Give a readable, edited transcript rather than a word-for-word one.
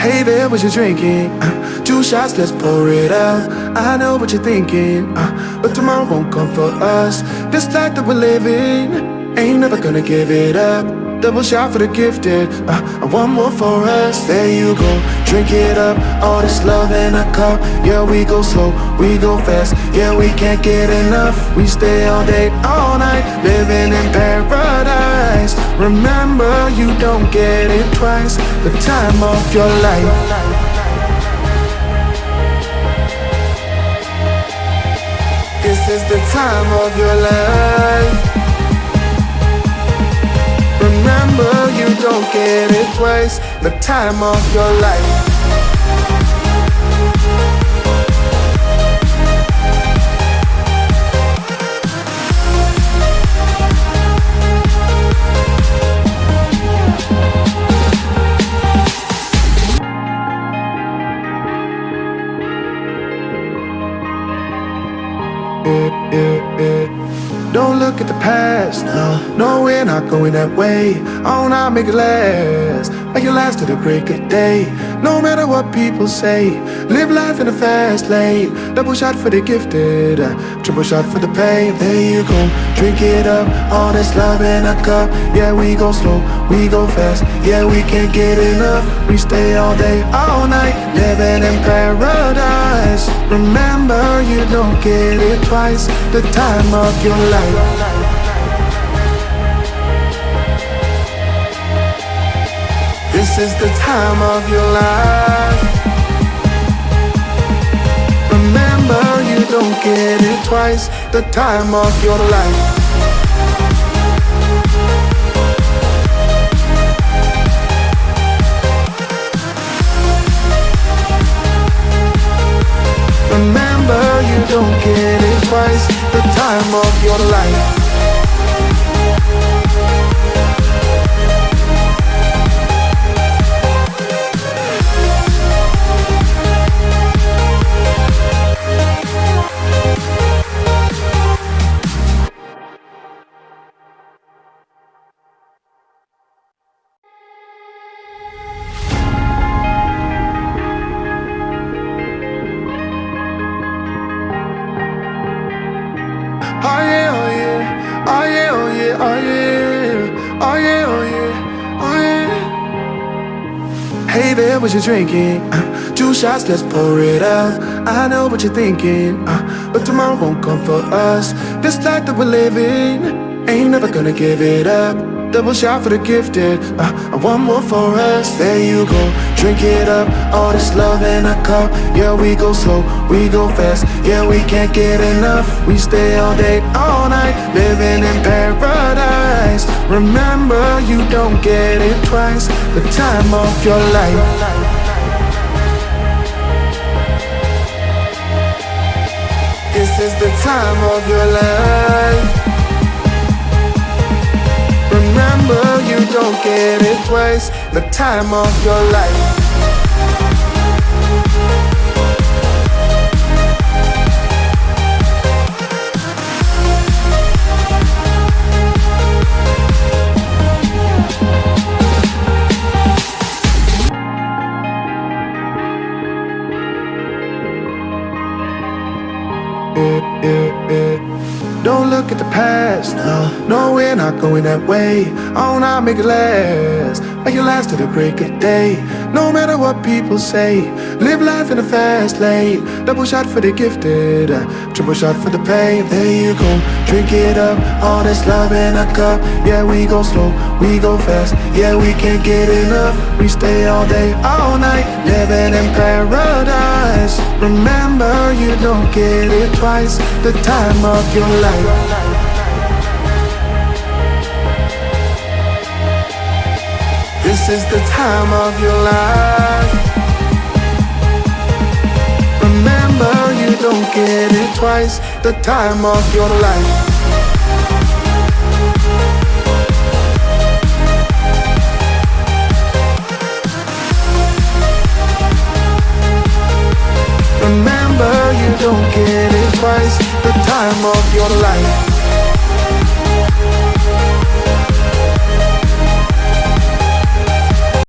Hey there, what you drinking? 2 shots, let's pour it out. I know what you're thinking, but tomorrow won't come for us. This life that we're living, ain't never gonna give it up. Double shot for the gifted, and one more for us. There you go, drink it up. All this love in a cup. Yeah, we go slow, we go fast. Yeah, we can't get enough. We stay all day, all night, living in paradise. Remember, you don't get it twice. The time of your life. This is the time of your life. Remember, you don't get it twice. The time of your life. Don't look at the past, no, we're not going that way. Oh, now make it last, make it last to the break of day. No matter what people say, live life in a fast lane. Double shot for the gifted, triple shot for the pain. There you go, drink it up, all this love in a cup. Yeah, we go slow, we go fast. Yeah, we can't get enough. We stay all day, all night, living in paradise. Remember, you don't get it twice. The time of your life. This is the time of your life. Remember, you don't get it twice. The time of your life. Remember, you don't get it twice. The time of your life. Oh yeah, oh yeah, oh yeah, oh yeah, oh yeah, oh yeah, oh yeah, oh yeah. Hey there, what you drinking? 2 shots, let's pour it out. I know what you're thinking, but tomorrow won't come for us. This life that we're living, ain't never gonna give it up. Double shot for the gifted, and one more for us. There you go, drink it up. All this love in a cup. Yeah, we go slow, we go fast. Yeah, we can't get enough. We stay all day, all night, living in paradise. Remember, you don't get it twice. The time of your life. This is the time of your life. Remember, you don't get it twice. The time of your life. Don't look at the past, no, we're not going that way. Oh, now make it last to the break of day. No matter what people say, live life in a fast lane. Double shot for the gifted, triple shot for the pain. There you go, drink it up, all this love in a cup. Yeah, we go slow, we go fast. Yeah, we can't get enough. We stay all day, all night, living in paradise. Remember, you don't get it twice. The time of your life. This is the time of your life. Remember, you don't get it twice. The time of your life. Remember, you don't get it twice. The time of your life.